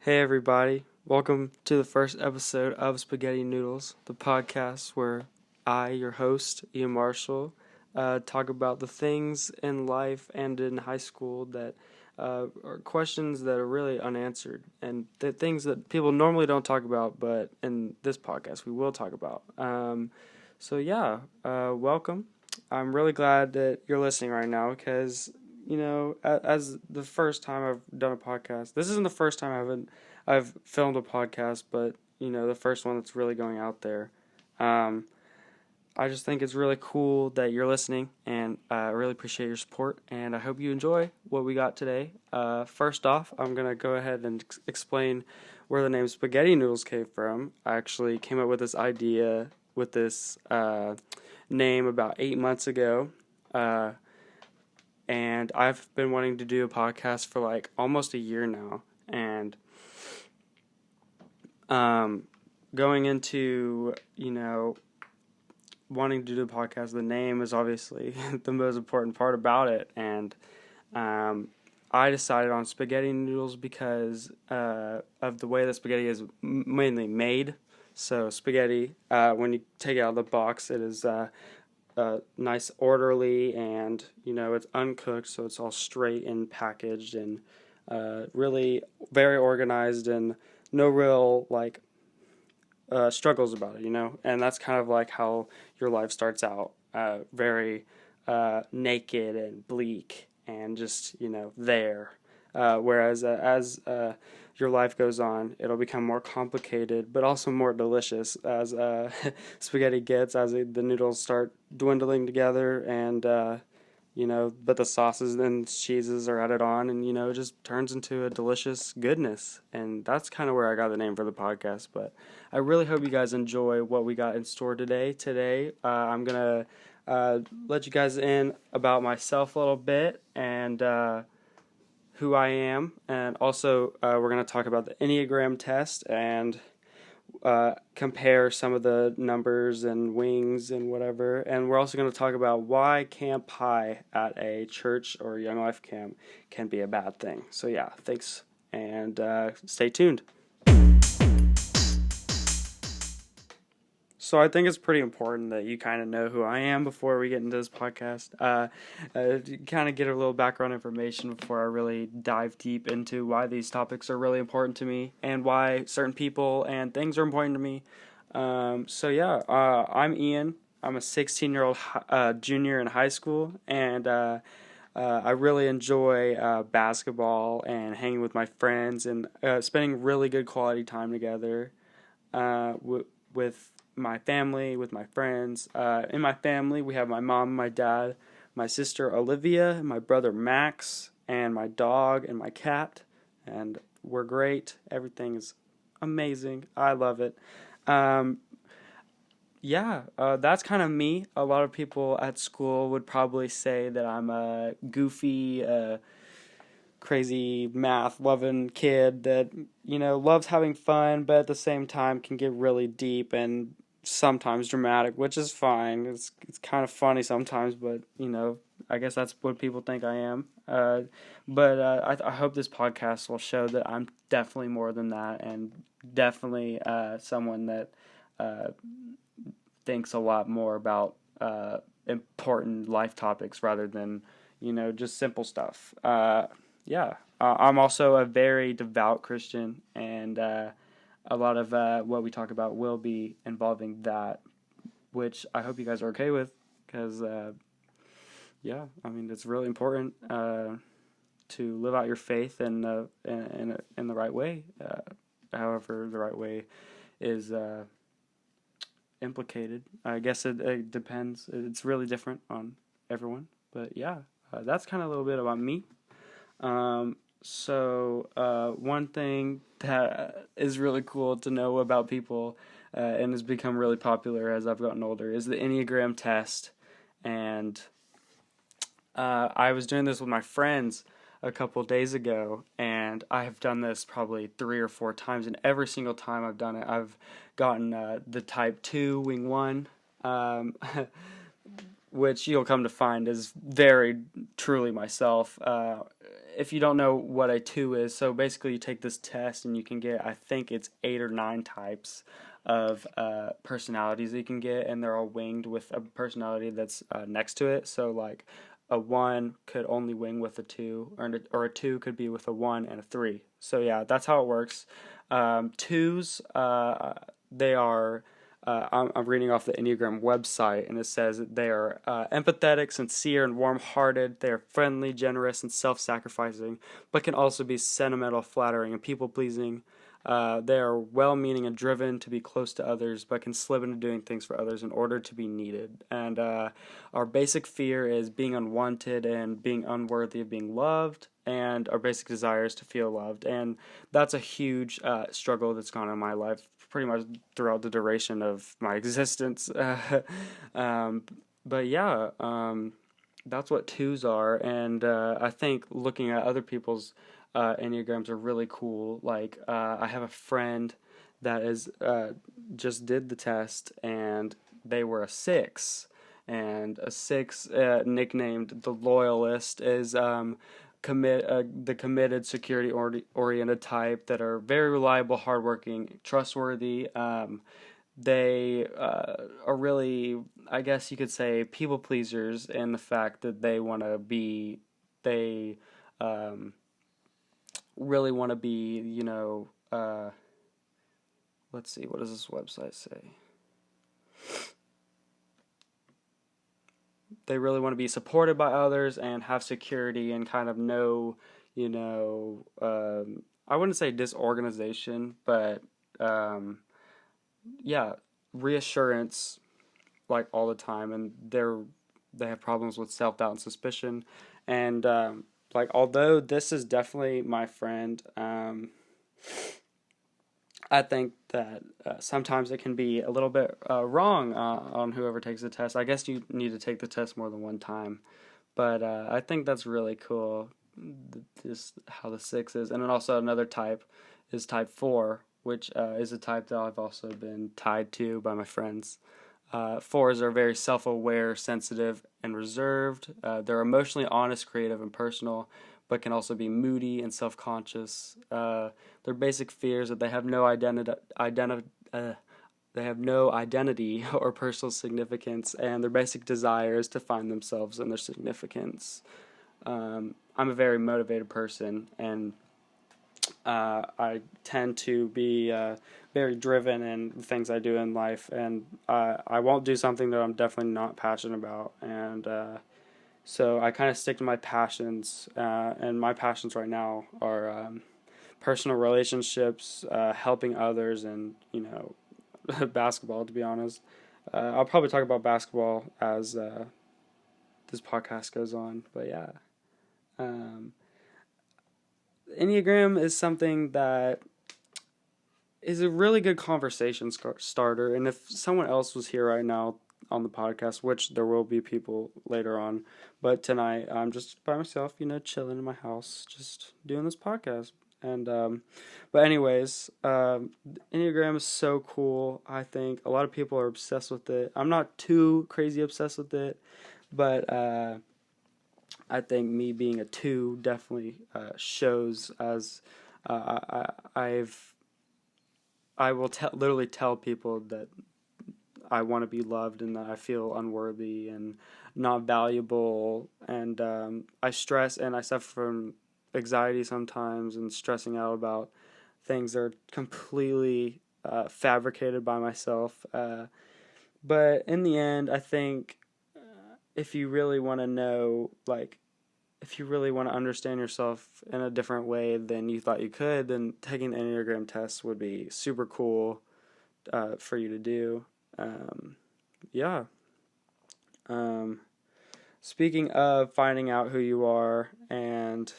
Hey everybody, welcome to the first episode of Spaghetti Noodles, the podcast where I, your host, Ian Marshall, talk about the things in life and in high school that are questions that are really unanswered and the things that people normally don't talk about, but in this podcast we will talk about. Welcome. I'm really glad that you're listening right now because as the first time I've done a podcast, this isn't the first time I've filmed a podcast, but the first one that's really going out there. I just think it's really cool that you're listening, and I really appreciate your support, and I hope you enjoy what we got today. First off, I'm gonna go ahead and explain where the name Spaghetti Noodles came from. I actually came up with this idea with this name about 8 months ago. And I've been wanting to do a podcast for like almost a year now. And going into, wanting to do a podcast, the name is obviously the most important part about it. And I decided on spaghetti noodles because of the way that spaghetti is mainly made. So spaghetti, when you take it out of the box, it is nice, orderly, and it's uncooked, so it's all straight and packaged and really very organized and no real struggles about it, and that's kind of like how your life starts out, very naked and bleak and just there, whereas as your life goes on, it'll become more complicated, but also more delicious as spaghetti gets, as the noodles start dwindling together, and but the sauces and cheeses are added on, and it just turns into a delicious goodness, and that's kind of where I got the name for the podcast. But I really hope you guys enjoy what we got in store today. I'm gonna let you guys in about myself a little bit, and who I am, and also we're going to talk about the Enneagram test and compare some of the numbers and wings and whatever, and we're also going to talk about why camp pie at a church or Young Life camp can be a bad thing. So yeah, thanks, and stay tuned. So I think it's pretty important that you kind of know who I am before we get into this podcast. Kind of get a little background information before I really dive deep into why these topics are really important to me and why certain people and things are important to me. I'm Ian. I'm a 16-year-old junior in high school, and I really enjoy basketball and hanging with my friends and spending really good quality time together with my family, with my friends. In my family, we have my mom, my dad, my sister Olivia, my brother Max, and my dog and my cat. And we're great. Everything is amazing. I love it. That's kind of me. A lot of people at school would probably say that I'm a goofy, crazy math-loving kid that, loves having fun, but at the same time can get really deep and sometimes dramatic, which is fine. It's kind of funny sometimes, but I guess that's what people think I am. I hope this podcast will show that I'm definitely more than that, and definitely someone that thinks a lot more about important life topics rather than just simple stuff. I'm also a very devout Christian, and a lot of what we talk about will be involving that, which I hope you guys are okay with, because, it's really important to live out your faith in the right way, however the right way is implicated. I guess it depends. It's really different on everyone, but that's kind of a little bit about me. One thing that is really cool to know about people and has become really popular as I've gotten older is the Enneagram test. And I was doing this with my friends a couple days ago, and I have done this probably 3 or 4 times, and every single time I've done it, I've gotten the type 2, wing 1. which you'll come to find is very truly myself. If you don't know what a 2 is, so basically you take this test and you can get, I think it's 8 or 9 types of personalities that you can get, and they're all winged with a personality that's next to it. So like a 1 could only wing with a 2, or a 2 could be with a 1 and a 3. So yeah, that's how it works. 2s, they are, I'm reading off the Enneagram website, and it says that they are empathetic, sincere, and warm-hearted. They are friendly, generous, and self-sacrificing, but can also be sentimental, flattering, and people-pleasing. They are well-meaning and driven to be close to others, but can slip into doing things for others in order to be needed. And our basic fear is being unwanted and being unworthy of being loved, and our basic desire is to feel loved. And that's a huge struggle that's gone on in my life pretty much throughout the duration of my existence. But yeah, that's what 2s are. And I think looking at other people's Enneagrams are really cool. Like, I have a friend that is just did the test, and they were a 6. And a 6, nicknamed the Loyalist, is the committed, security-oriented type that are very reliable, hardworking, trustworthy. They are really, I guess you could say, people pleasers in the fact that they really want to be, let's see, what does this website say? They really want to be supported by others and have security and kind of know, I wouldn't say disorganization, but yeah, reassurance like all the time. And they have problems with self-doubt and suspicion. And like, although this is definitely my friend, I think that sometimes it can be a little bit wrong on whoever takes the test. I guess you need to take the test more than one time, but I think that's really cool, just how the 6 is. And then also another type is type 4, which is a type that I've also been tied to by my friends. 4s are very self-aware, sensitive, and reserved. They're emotionally honest, creative, and personal, but can also be moody and self-conscious. Their basic fears that they have no identity or personal significance, and their basic desire is to find themselves and their significance. I'm a very motivated person, and I tend to be very driven in the things I do in life, and I won't do something that I'm definitely not passionate about, and so I kind of stick to my passions, and my passions right now are personal relationships, helping others, and, basketball, to be honest. I'll probably talk about basketball as this podcast goes on, but yeah. Enneagram is something that is a really good conversation starter, and if someone else was here right now on the podcast, which there will be people later on, but tonight I'm just by myself, chilling in my house, just doing this podcast. And but anyways, Enneagram is so cool. I think a lot of people are obsessed with it. I'm not too crazy obsessed with it, but I think me being a 2 definitely shows, as I will literally tell people that I want to be loved and that I feel unworthy and not valuable, and I stress and I suffer from anxiety sometimes and stressing out about things that are completely fabricated by myself. But in the end, I think if you really want to know, if you really want to understand yourself in a different way than you thought you could, then taking the Enneagram test would be super cool for you to do. Yeah. Speaking of finding out who you are and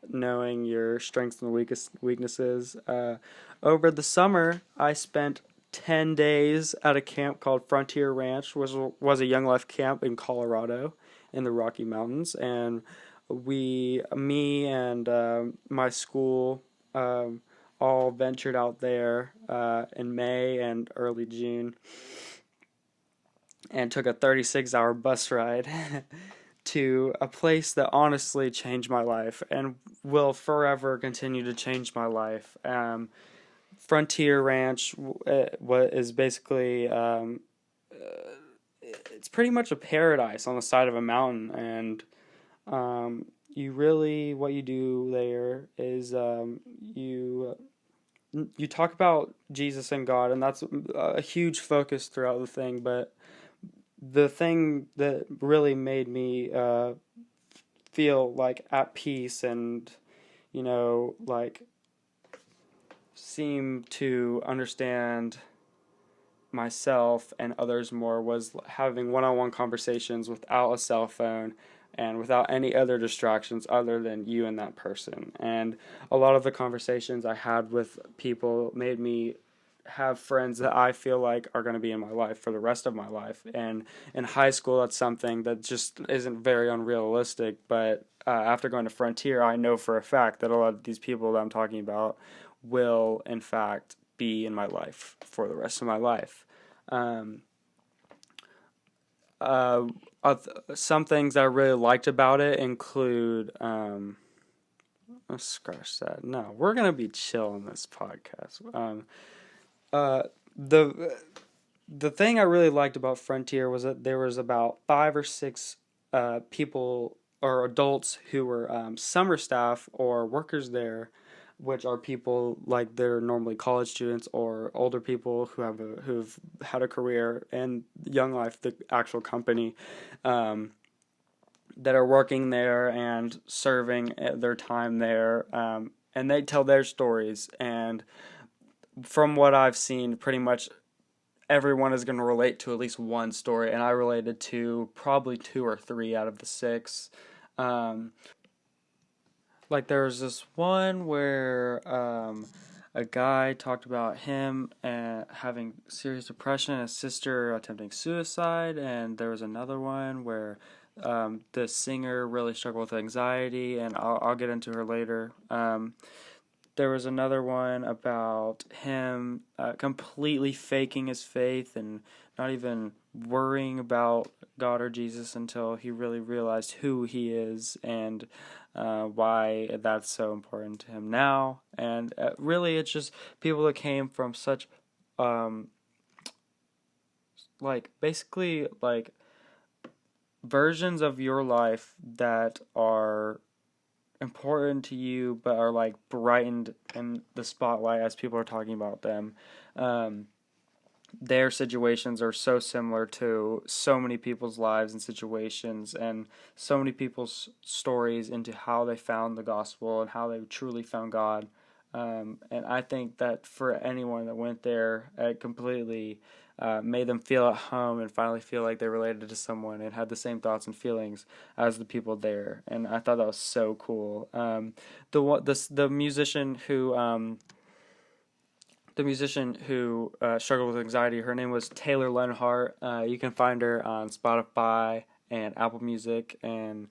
knowing your strengths and weaknesses, over the summer I spent 10 days at a camp called Frontier Ranch, which was a Young Life camp in Colorado in the Rocky Mountains, and me and my school all ventured out there in May and early June. and took a 36-hour bus ride to a place that honestly changed my life and will forever continue to change my life. Frontier Ranch what is basically it's pretty much a paradise on the side of a mountain, and you really what you do there is you talk about Jesus and God, and that's a huge focus throughout the thing. But the thing that really made me feel like at peace and like seem to understand myself and others more was having one-on-one conversations without a cell phone and without any other distractions other than you and that person. And a lot of the conversations I had with people made me have friends that I feel like are going to be in my life for the rest of my life. And in high school, that's something that just isn't very unrealistic. But after going to Frontier, I know for a fact that a lot of these people that I'm talking about will, in fact, be in my life for the rest of my life. Um, uh, some things that I really liked about it include, let's scratch that. No, we're gonna be chill in this podcast. Uh, the the thing I really liked about Frontier was that there was about 5 or 6 people or adults who were summer staff or workers there, which are people like they're normally college students or older people who've had a career in Young Life, the actual company, that are working there and serving their time there, and they tell their stories. And from what I've seen, pretty much everyone is going to relate to at least one story, and I related to probably 2 or 3 out of the 6. Um, like there was this one where a guy talked about him having serious depression and his sister attempting suicide, and there was another one where the singer really struggled with anxiety, and I'll get into her later. There was another one about him completely faking his faith and not even worrying about God or Jesus until he really realized who he is and why that's so important to him now. And really, it's just people that came from such, um, basically, versions of your life that are important to you but are brightened in the spotlight as people are talking about them. Their situations are so similar to so many people's lives and situations, and so many people's stories into how they found the gospel and how they truly found God. And I think that for anyone that went there, it completely made them feel at home and finally feel like they related to someone and had the same thoughts and feelings as the people there. And I thought that was so cool. The musician who struggled with anxiety, her name was Taylor Lenhart. You can find her on Spotify and Apple Music and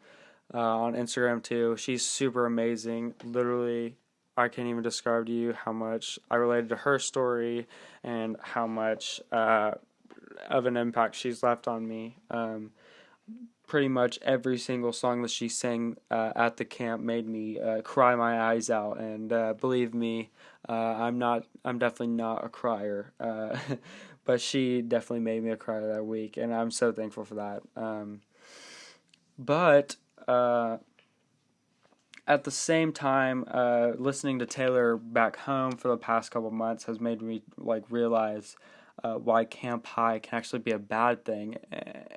on Instagram too. She's super amazing. Literally, I can't even describe to you how much I related to her story and how much of an impact she's left on me. Pretty much every single song that she sang at the camp made me cry my eyes out. And believe me, I'm definitely not a crier, but she definitely made me a crier that week, and I'm so thankful for that. But at the same time, listening to Taylor back home for the past couple months has made me realize why Camp High can actually be a bad thing.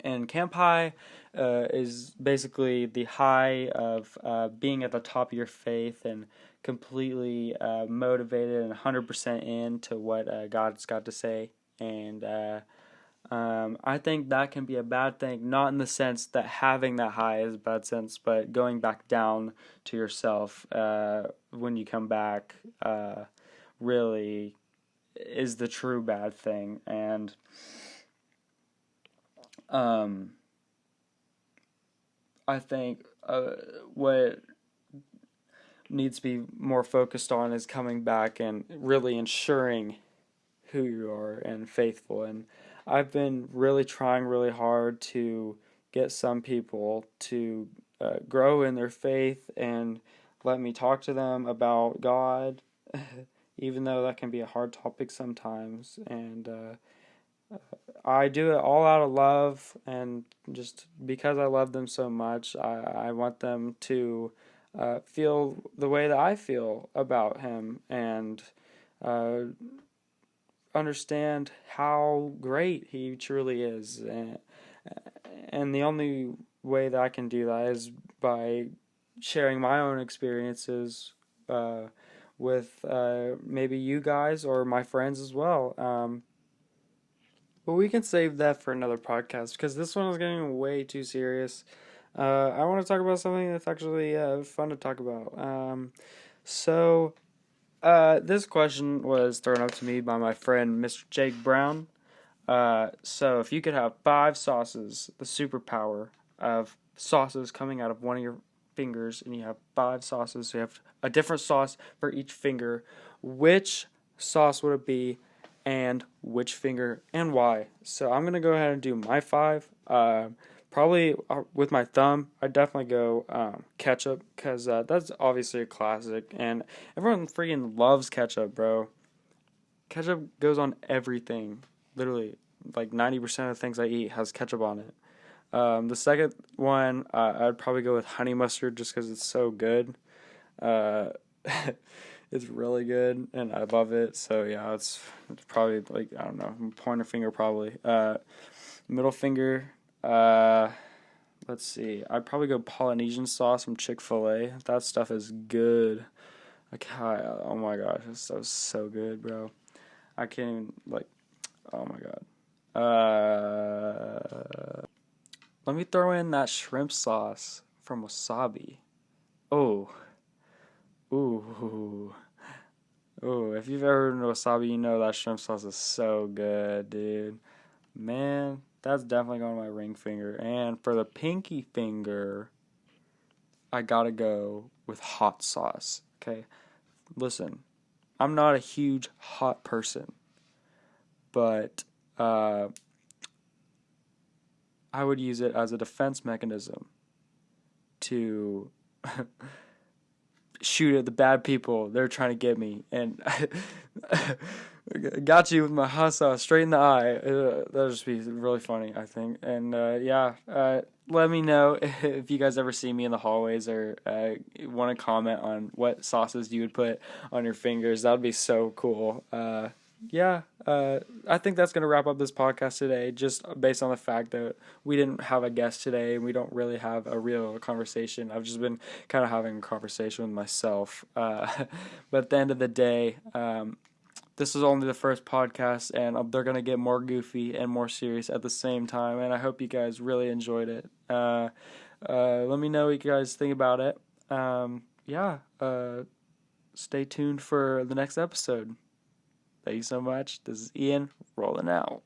And Camp High is basically the high of being at the top of your faith and completely motivated and 100% into what God's got to say. And I think that can be a bad thing, not in the sense that having that high is a bad sense, but going back down to yourself when you come back really is the true bad thing. And I think what needs to be more focused on is coming back and really ensuring who you are and faithful. And I've been really trying really hard to get some people to grow in their faith and let me talk to them about God, even though that can be a hard topic sometimes. And I do it all out of love, and just because I love them so much, I want them to feel the way that I feel about Him, and uh, understand how great He truly is. And the only way that I can do that is by sharing my own experiences uh, with maybe you guys or my friends as well. But we can save that for another podcast because this one is getting way too serious. I want to talk about something that's actually fun to talk about. So, this question was thrown up to me by my friend Mr. Jake Brown. So, if you could have 5 sauces, the superpower of sauces coming out of one of your fingers, and you have 5 sauces, so you have a different sauce for each finger, which sauce would it be, and which finger, and why? So, I'm going to go ahead and do my 5. Probably with my thumb, I'd definitely go ketchup, because that's obviously a classic, and everyone freaking loves ketchup, bro. Ketchup goes on everything. Literally, like 90% of the things I eat has ketchup on it. The second one, I'd probably go with honey mustard just because it's so good. Uh, it's really good, and I love it. So yeah, it's probably like, I don't know, pointer finger probably. Middle finger. Let's see. I'd probably go Polynesian sauce from Chick-fil-A. That stuff is good. Like, oh my gosh, this stuff is so good, bro. I can't even, like, oh my god. Let me throw in that shrimp sauce from Wasabi. Oh. Ooh. Ooh. If you've ever eaten wasabi, you know that shrimp sauce is so good, dude. Man, that's definitely going on my ring finger. And for the pinky finger, I gotta go with hot sauce. Okay? Listen, I'm not a huge hot person, but I would use it as a defense mechanism to shoot at the bad people. They're trying to get me, and got you with my hot sauce straight in the eye. That'll just be really funny, I think. And let me know if you guys ever see me in the hallways or want to comment on what sauces you would put on your fingers. That would be so cool. I think that's going to wrap up this podcast today, just based on the fact that we didn't have a guest today and we don't really have a real conversation. I've just been kind of having a conversation with myself. But at the end of the day, this is only the first podcast, and they're going to get more goofy and more serious at the same time, and I hope you guys really enjoyed it. Let me know what you guys think about it. Stay tuned for the next episode. Thank you so much. This is Ian, rolling out.